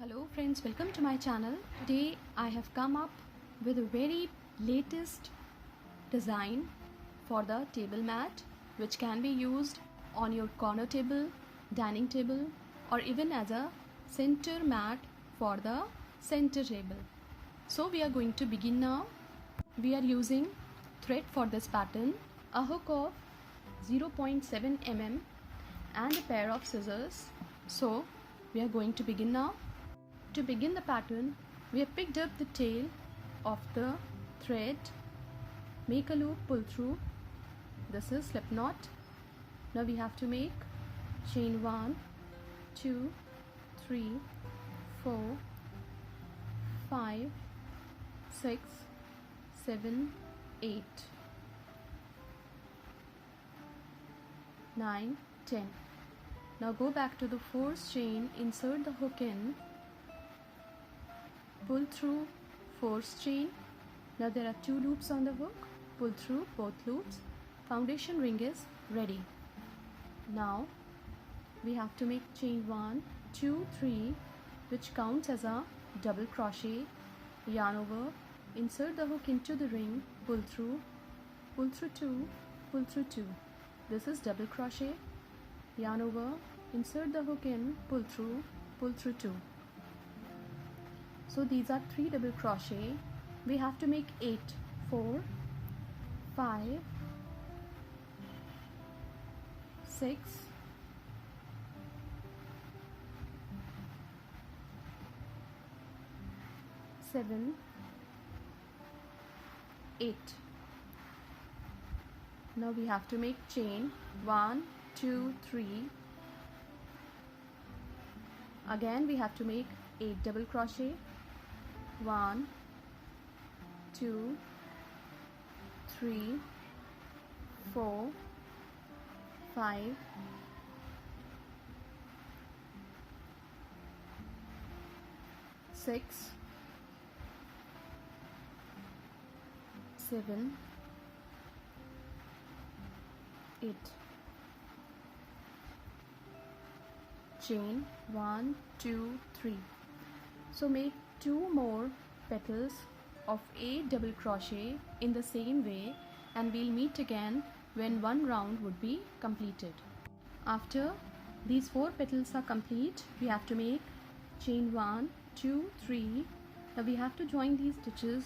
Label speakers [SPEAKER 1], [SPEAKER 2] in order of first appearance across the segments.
[SPEAKER 1] Hello friends, welcome to my channel. Today I have come up with a very latest design for the table mat, which can be used on your corner table, dining table, or even as a center mat for the center table. So we are going to begin now. We are using thread for this pattern, a hook of 0.7 mm and a pair of scissors. So we are going to begin now. To begin the pattern, we have picked up the tail of the thread, make a loop, pull through. This is slip knot. Now we have to make chain 1, 2, 3, 4, 5, 6, 7, 8, 9, 10. Now go back to the fourth chain, insert the hook in, pull through fourth chain. Now there are 2 loops on the hook, pull through both loops. Foundation ring is ready. Now we have to make chain 1, 2, 3, which counts as a double crochet, yarn over, insert the hook into the ring, pull through 2, pull through 2. This is double crochet, yarn over, insert the hook in, pull through 2. So these are 3 double crochet. We have to make 8, 4, 5, 6, 7, 8. Now we have to make chain 1, 2, 3. Again we have to make 8 double crochet. 1, 2, 3, 4, 5, 6, 7, 8. Chain 1, 2, 3. So make 2 more petals of 8 double crochet in the same way, and we'll meet again when one round would be completed. After these 4 petals are complete, we have to make chain 1, 2, 3. Now we have to join these stitches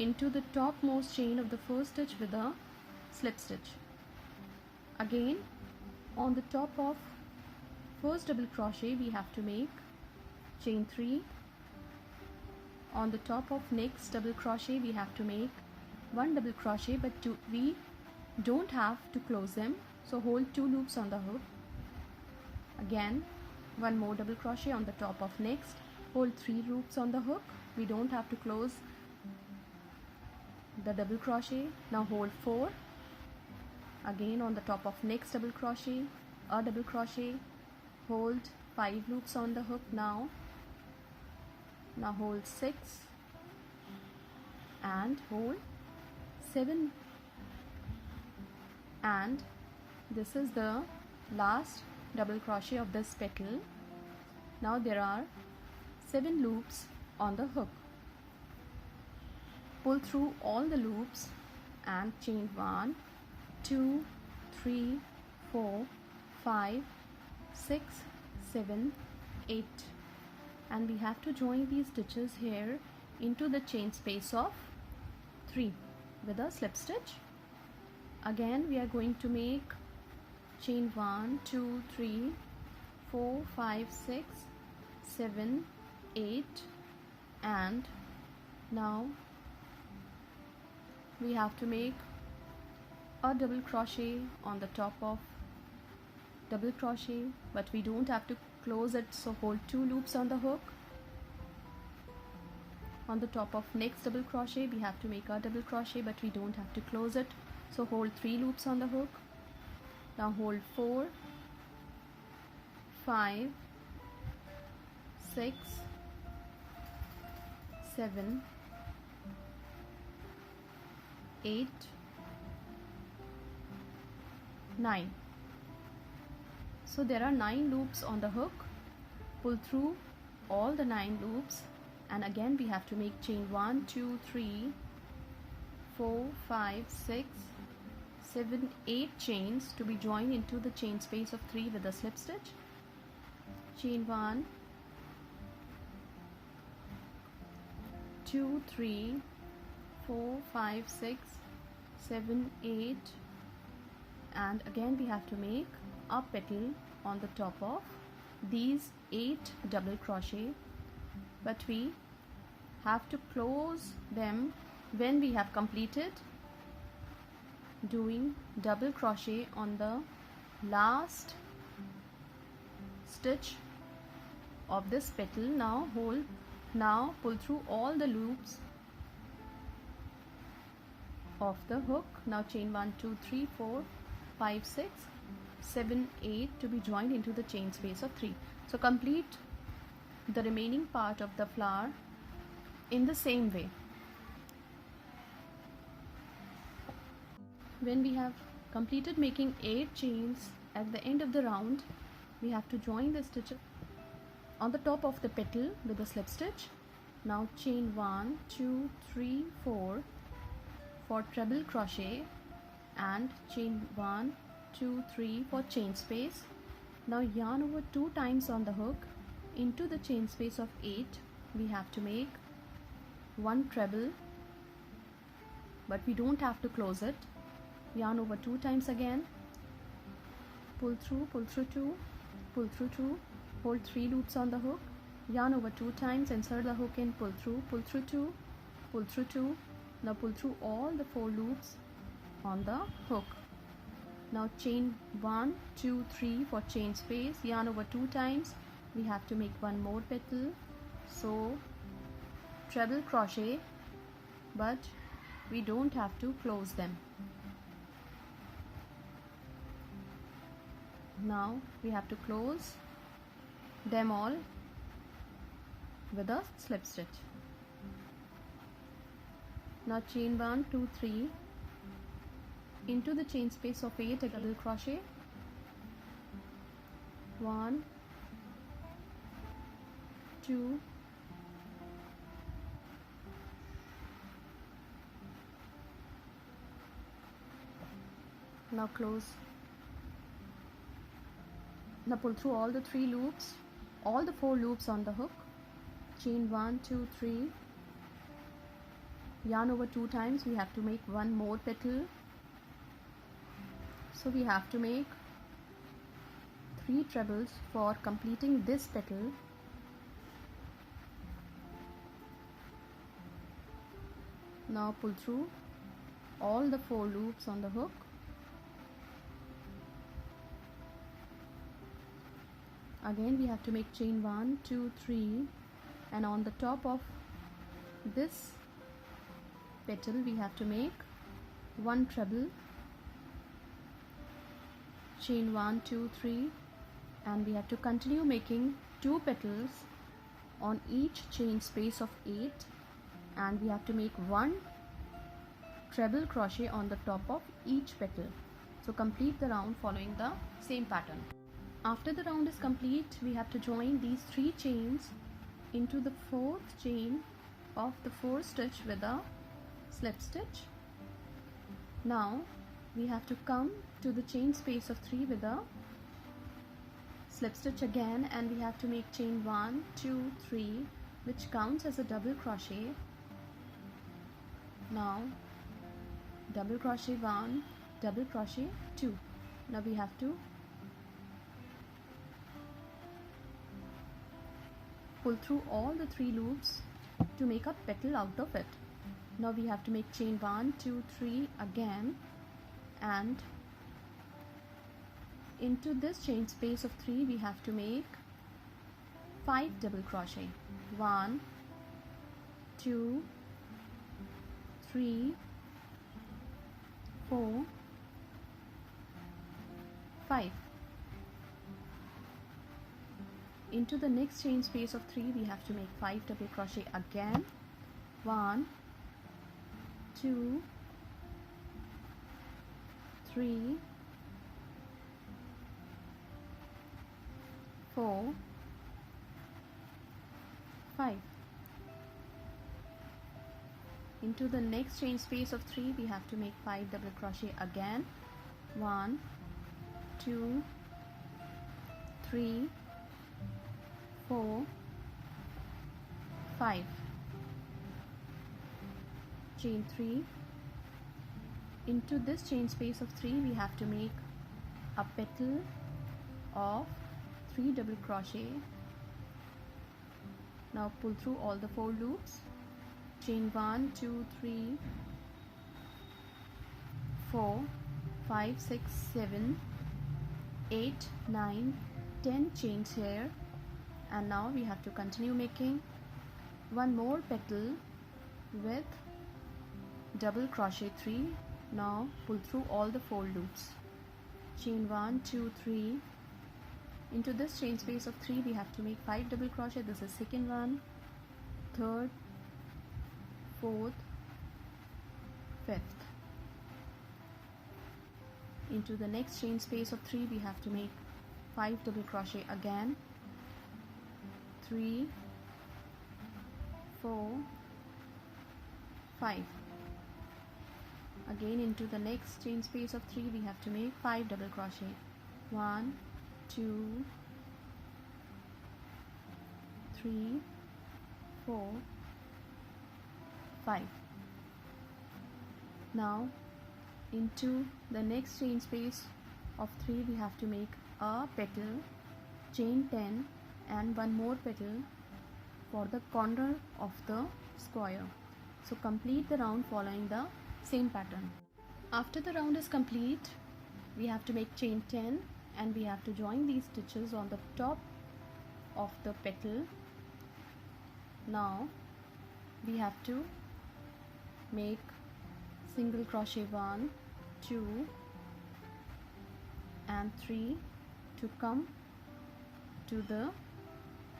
[SPEAKER 1] into the topmost chain of the first stitch with a slip stitch. Again, on the top of first double crochet we have to make chain 3. On the top of next double crochet we have to make 1 double crochet, but we don't have to close them, so hold 2 loops on the hook. Again 1 more double crochet on the top of next, hold 3 loops on the hook. We don't have to close the double crochet. Now hold 4. Again on the top of next double crochet, a double crochet, hold 5 loops on the hook. Now hold 6 and hold 7, and this is the last double crochet of this petal. Now there are 7 loops on the hook. Pull through all the loops and chain 1, 2, 3, 4, 5, 6, 7, 8. And we have to join these stitches here into the chain space of 3 with a slip stitch. Again we are going to make chain 1, 2, 3, 4, 5, 6, 7, 8, and now we have to make a double crochet on the top of double crochet, but we don't have to close it, so hold 2 loops on the hook. On the top of next double crochet we have to make a double crochet, but we don't have to close it, so hold 3 loops on the hook. Now hold 4, 5, 6, 7, 8, 9. So there are 9 loops on the hook. pull through all the 9 loops, and again we have to make chain 1 2 3 4 5 6 7 8 chains to be joined into the chain space of 3 with a slip stitch. Chain 1 2 3 4 5 6 7 8, and again we have to make a petal on the top of these 8 double crochet, but we have to close them when we have completed doing double crochet on the last stitch of this petal. Now pull through all the loops of the hook. Now chain 1 2 3 4 5 6 7 8 to be joined into the chain space of 3. So complete the remaining part of the flower in the same way. When we have completed making 8 chains at the end of the round, we have to join the stitch on the top of the petal with a slip stitch. Now chain 1 2 3 4 for treble crochet, and chain 1 2 3 for chain space. Now yarn over 2 times on the hook into the chain space of 8. We have to make 1 treble, but we don't have to close it. Yarn over 2 times again, pull through 2, pull through 2, hold 3 loops on the hook, yarn over 2 times, insert the hook in, pull through 2, pull through 2. Now pull through all the 4 loops on the hook. Now chain 1 2 3 for chain space, yarn over 2 times. We have to make 1 more petal, so treble crochet, but we don't have to close them. Now we have to close them all with a slip stitch. Now chain 1 2 3 into the chain space of 8, a double crochet, 1 2 now close. Now pull through all the 3 loops, all the 4 loops on the hook, chain 1 2 3, yarn over 2 times. We have to make 1 more petal, so we have to make 3 trebles for completing this petal. Now pull through all the 4 loops on the hook, again we have to make chain 1 2 3, and on the top of this petal we have to make 1 treble, chain 1 2 3, and we have to continue making 2 petals on each chain space of 8, and we have to make 1 treble crochet on the top of each petal. So complete the round following the same pattern. After the round is complete, we have to join these 3 chains into the 4th chain of the 4th stitch with a slip stitch. Now we have to come to the chain space of 3 with a slip stitch again, and we have to make chain 1 2 3, which counts as a double crochet. Now double crochet 1, double crochet 2. Now we have to pull through all the 3 loops to make a petal out of it. Now we have to make chain 1 2 3 again, and into this chain space of 3 we have to make 5 double crochet, 1 2 3 4 5. Into the next chain space of 3 we have to make 5 double crochet again, 1 2 3 4 5. Into the next chain space of 3 we have to make 5 double crochet again. 1, 2, 3, 4, 5. Chain 3. Into this chain space of 3 we have to make a petal of 3 double crochet. Now pull through all the 4 loops. Chain 1, 2, 3, 4, 5, 6, 7, 8, 9, 10 chains here, and now we have to continue making one more petal with double crochet 3. Now pull through all the 4 loops. Chain 1, 2, 3. Into this chain space of 3 we have to make 5 double crochet. This is second one, third, fourth, fifth. Into the next chain space of 3 we have to make 5 double crochet again. 3, 4, 5. Again into the next chain space of 3 we have to make 5 double crochet. 1, 2, 3, 4, 5. Now into the next chain space of 3 we have to make a petal, chain 10 and one more petal for the corner of the square. So complete the round following the same pattern. After the round is complete we have to make chain 10 and we have to join these stitches on the top of the petal. Now we have to make single crochet 1, 2 and 3 to come to the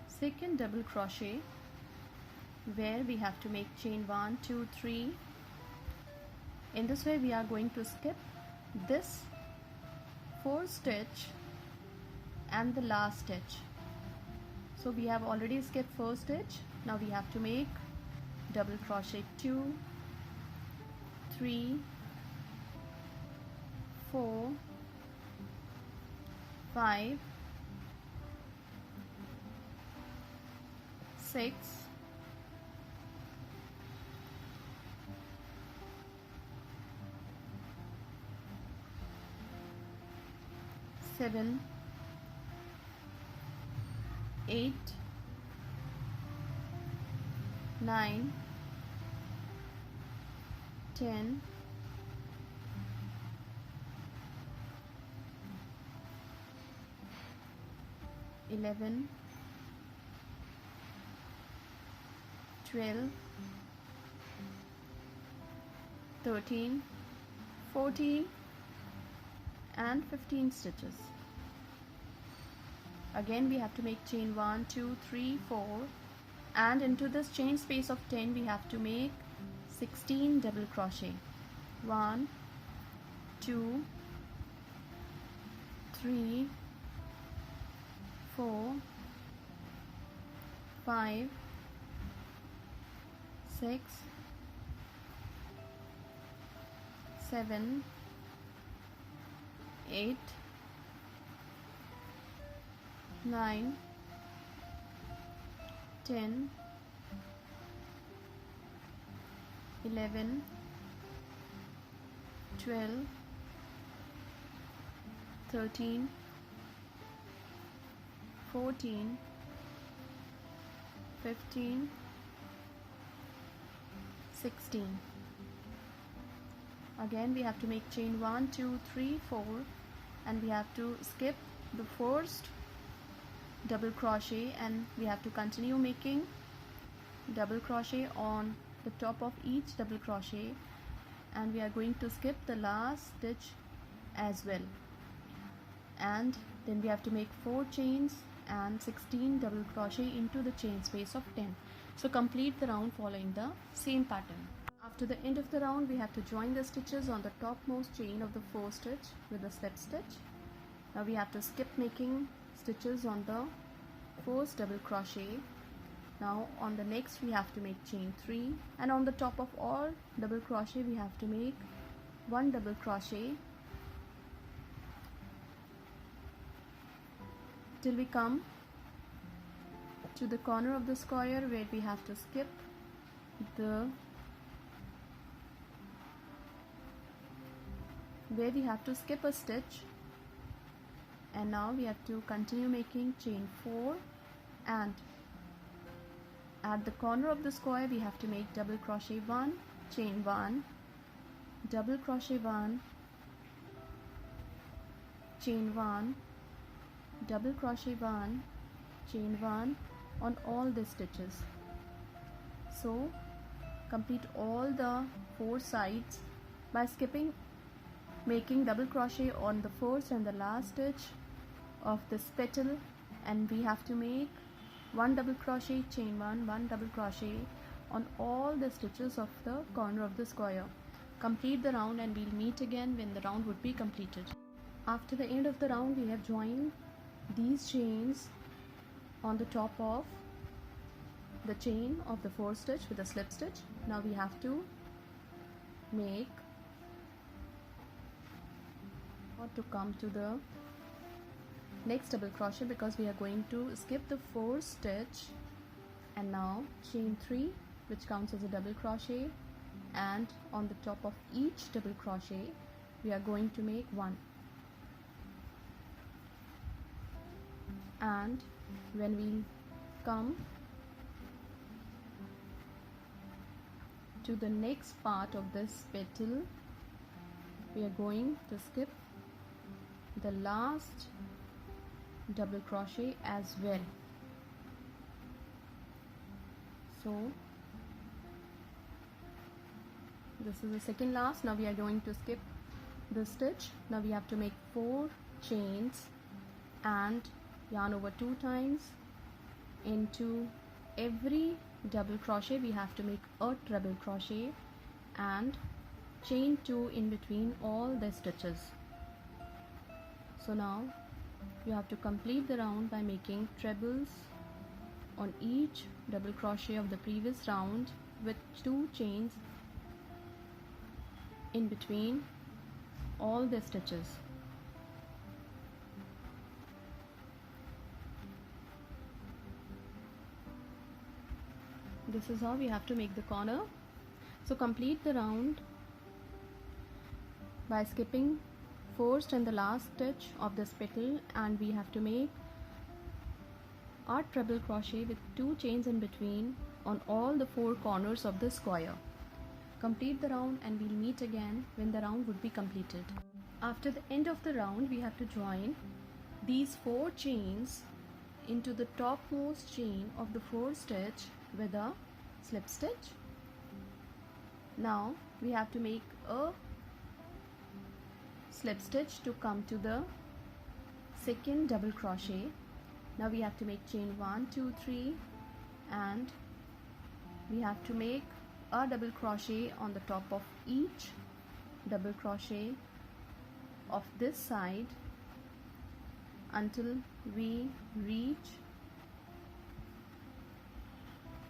[SPEAKER 1] second double crochet where we have to make chain 1, 2, 3. In this way we are going to skip this 4th stitch and the last stitch. So we have already skipped 1st stitch. Now we have to make double crochet 2, 3, 4, 5, 6, 7, 8, 9, 10, 11, 12, 13, 14 and 15 stitches. Again we have to make chain 1, 2, 3, 4 and into this chain space of 10 we have to make 16 double crochet. 1, 2, 3, 4, 5, 6, 7, 8, 9, 10, 11, 12, 13, 14, 15, 16. Again we have to make chain 1, 2, 3, 4 and we have to skip the first double crochet and we have to continue making double crochet on the top of each double crochet and we are going to skip the last stitch as well, and then we have to make 4 chains and 16 double crochet into the chain space of 10. So complete the round following the same pattern. After the end of the round we have to join the stitches on the topmost chain of the 4th stitch with a slip stitch. Now we have to skip making stitches on the 4th double crochet Now on the next we have to make chain 3, and on the top of all double crochet we have to make 1 double crochet till we come to the corner of the square where we have to skip a stitch, and now we have to continue making chain 4, and at the corner of the square we have to make double crochet 1, chain 1, double crochet 1, chain 1, double crochet 1, chain 1 on all the stitches. So complete all the 4 sides by making double crochet on the first and the last stitch of this petal, and we have to make 1 double crochet, chain 1, 1 double crochet on all the stitches of the corner of the square. Complete the round and we'll meet again when the round would be completed. After the end of the round we have joined these chains on the top of the chain of the 4th stitch with a slip stitch. Now we have to make or to come to the next double crochet because we are going to skip the 4th stitch, and now chain 3 which counts as a double crochet, and on the top of each double crochet we are going to make 1, and when we come to the next part of this petal we are going to skip the last double crochet as well. So this is the second last. Now we are going to skip the stitch. Now we have to make 4 chains and yarn over 2 times. Into every double crochet we have to make a treble crochet and chain 2 in between all the stitches. So now you have to complete the round by making trebles on each double crochet of the previous round with 2 chains in between all the stitches. This is how we have to make the corner. So complete the round by skipping first and the last stitch of this petal, and we have to make our treble crochet with 2 chains in between on all the 4 corners of the square. Complete the round and we'll meet again when the round would be completed. After the end of the round we have to join these 4 chains into the topmost chain of the 4th stitch with a slip stitch. Now we have to make a slip stitch to come to the second double crochet. Now we have to make chain 1, 2, 3, and we have to make a double crochet on the top of each double crochet of this side until we reach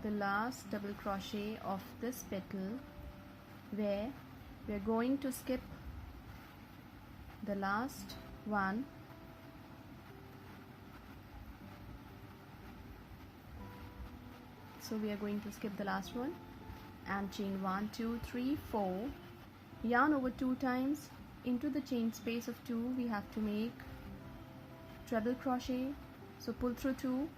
[SPEAKER 1] the last double crochet of this petal, where we are going to skip the last one so we are going to skip the last one and chain 1, 2, 3, 4, yarn over 2 times. Into the chain space of 2 we have to make treble crochet. So pull through 2,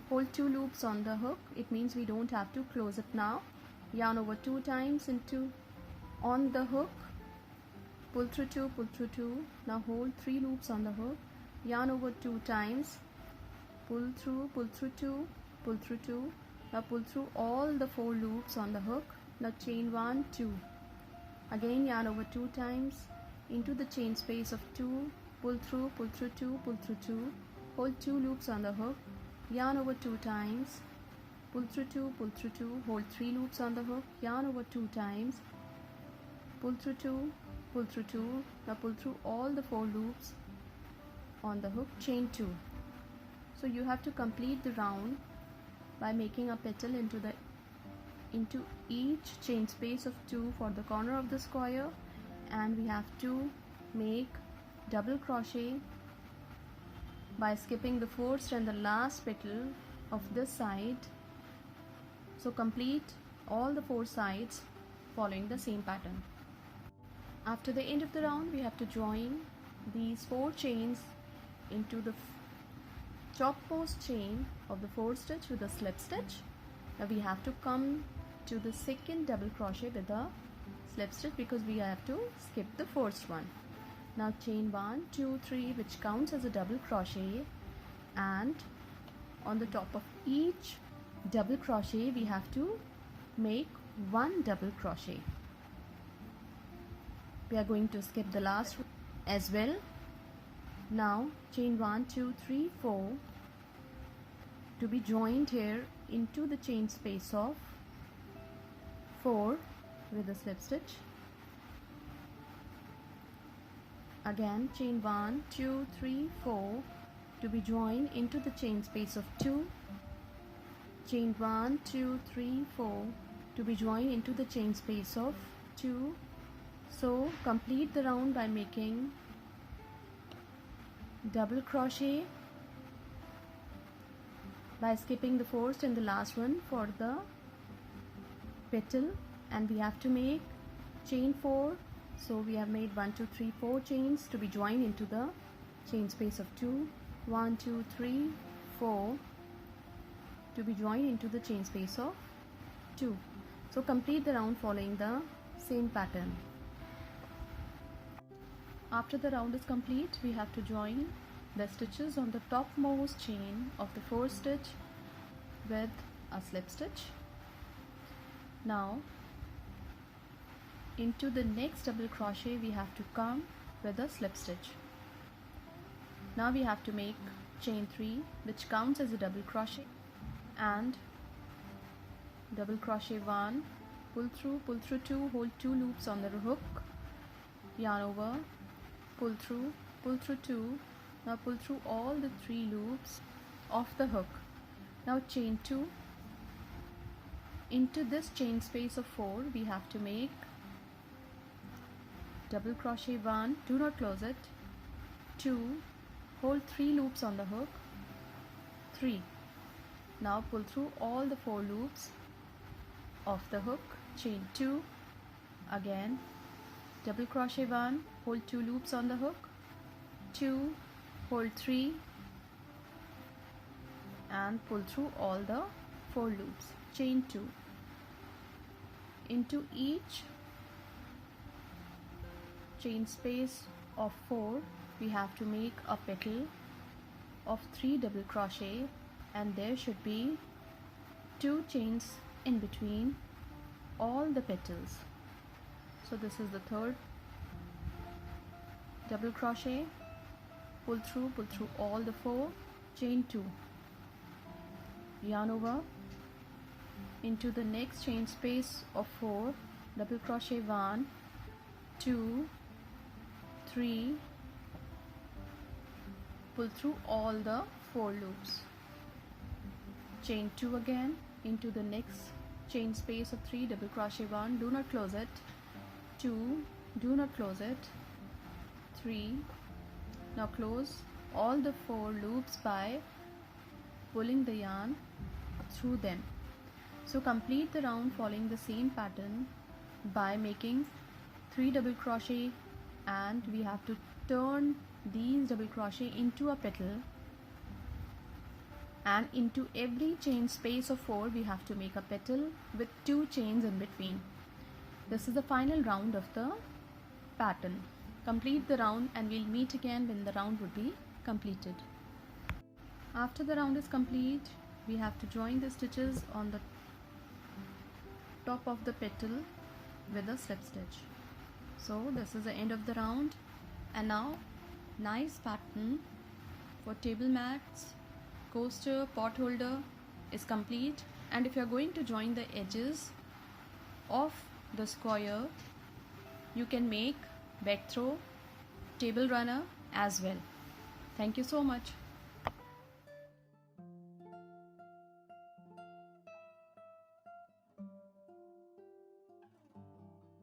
[SPEAKER 1] hold 2 loops on the hook. It means we don't have to close it now. Yarn over 2 times on the hook, pull through 2, now hold 3 loops on the hook, yarn over 2 times, pull through 2, now pull through all the 4 loops on the hook. Now chain 1, 2, again yarn over 2 times into the chain space of 2, pull through 2, hold 2 loops on the hook, yarn over 2 times, pull through 2, hold 3 loops on the hook, yarn over 2 times, pull through 2, now pull through all the 4 loops on the hook, chain 2. So you have to complete the round by making a petal into each chain space of 2 for the corner of the square, and we have to make double crochet by skipping the first and the last petal of this side. So complete all the 4 sides following the same pattern. After the end of the round, we have to join these 4 chains into the topmost chain of the 4th stitch with a slip stitch. Now we have to come to the second double crochet with a slip stitch because we have to skip the first one. Now chain 1, 2, 3, which counts as a double crochet, and on the top of each double crochet we have to make 1 double crochet. We are going to skip the last one as well. Now chain 1, 2, 3, 4 to be joined here into the chain space of 4 with a slip stitch. Again chain 1, 2, 3, 4 to be joined into the chain space of 2. Chain 1, 2, 3, 4 to be joined into the chain space of 2. So complete the round by making double crochet by skipping the first and the last one for the petal, and we have to make chain 4. So we have made 1, 2, 3, 4 chains to be joined into the chain space of 2. 1, 2, 3, 4 to be joined into the chain space of 2. So complete the round following the same pattern. After the round is complete, we have to join the stitches on the topmost chain of the 4th stitch with a slip stitch. Now into the next double crochet we have to come with a slip stitch. Now we have to make chain 3, which counts as a double crochet, and double crochet 1, pull through 2, hold 2 loops on the hook, yarn over, pull through 2. Now pull through all the 3 loops of the hook. Now chain 2. Into this chain space of 4 we have to make double crochet 1, do not close it, 2, hold 3 loops on the hook, 3. Now pull through all the 4 loops of the hook, chain 2, again double crochet 1, hold 2 loops on the hook, 2, hold 3, and pull through all the 4 loops, chain 2. Into each chain space of 4 we have to make a petal of 3 double crochet, and there should be 2 chains in between all the petals. So this is the 3rd double crochet, pull through all the 4, chain 2, yarn over, into the next chain space of 4, double crochet 1, 2, 3, pull through all the 4 loops, chain 2 again, into the next chain space of 3, double crochet 1, do not close it, 2, do not close it, 3. Now close all the 4 loops by pulling the yarn through them. So complete the round following the same pattern by making 3 double crochet, and we have to turn these double crochet into a petal, and into every chain space of 4 we have to make a petal with 2 chains in between. This is the final round of the pattern. Complete the round and we'll meet again when the round would be completed. After the round is complete, we have to join the stitches on the top of the petal with a slip stitch. So this is the end of the round, and now nice pattern for table mats, coaster, pot holder is complete. And if you are going to join the edges of the square, you can make back throw, table runner as well. Thank you so much.